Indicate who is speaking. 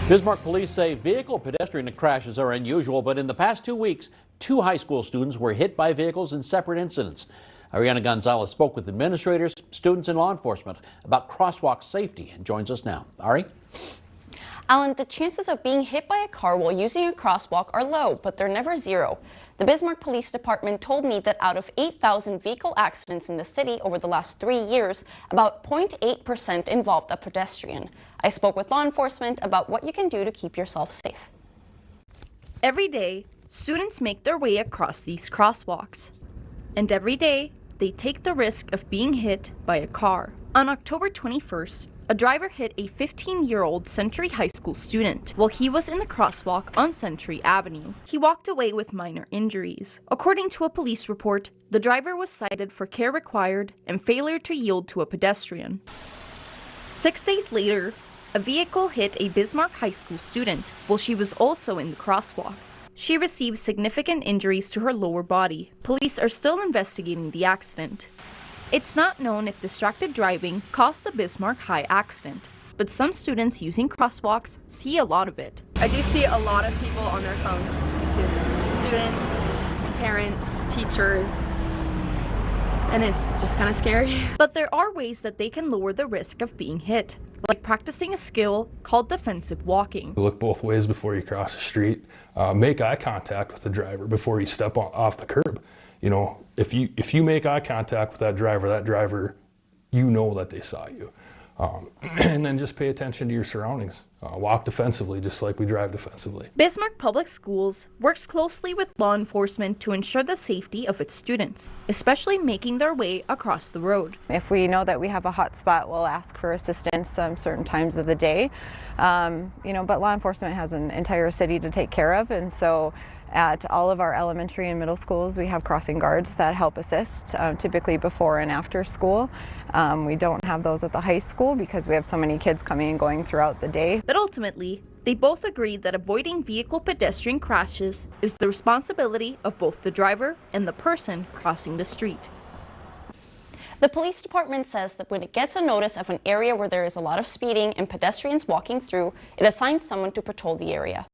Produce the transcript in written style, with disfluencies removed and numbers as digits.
Speaker 1: Bismarck police say vehicle-pedestrian crashes are unusual, but in the past 2 weeks, 2 high school students were hit by vehicles in separate incidents. Ariana Gonzalez spoke with administrators, students, and law enforcement about crosswalk safety and joins us now. Ari?
Speaker 2: Alan, the chances of being hit by a car while using a crosswalk are low, but they're never zero. The Bismarck Police Department told me that out of 8,000 vehicle accidents in the city over the last 3 years, about 0.8% involved a pedestrian. I spoke with law enforcement about what you can do to keep yourself safe.
Speaker 3: Every day, students make their way across these crosswalks. And every day, they take the risk of being hit by a car. On October 21st, a driver hit a 15-year-old Century High School student while he was in the crosswalk on Century Avenue. He walked away with minor injuries. According to a police report, the driver was cited for care required and failure to yield to a pedestrian. 6 days later, a vehicle hit a Bismarck High School student while she was also in the crosswalk. She received significant injuries to her lower body. Police are still investigating the accident. It's not known if distracted driving caused the Bismarck High accident, but some students using crosswalks see a lot of it.
Speaker 4: I do see a lot of people on their phones too. Students, parents, teachers, and it's just kind of scary.
Speaker 3: But there are ways that they can lower the risk of being hit, like practicing a skill called defensive walking.
Speaker 5: Look both ways before you cross the street. Make eye contact with the driver before you step off the curb. You know, if you make eye contact with that driver, you know that they saw you. And then just pay attention to your surroundings. Walk defensively, just like we drive defensively.
Speaker 3: Bismarck Public Schools works closely with law enforcement to ensure the safety of its students, especially making their way across the road.
Speaker 6: If we know that we have a hot spot, we'll ask for assistance certain times of the day. But law enforcement has an entire city to take care of, and so at all of our elementary and middle schools, we have crossing guards that help assist, typically before and after school. We don't have those at the high school because we have so many kids coming and going throughout the day.
Speaker 3: But ultimately, they both agreed that avoiding vehicle-pedestrian crashes is the responsibility of both the driver and the person crossing the street.
Speaker 2: The police department says that when it gets a notice of an area where there is a lot of speeding and pedestrians walking through, it assigns someone to patrol the area.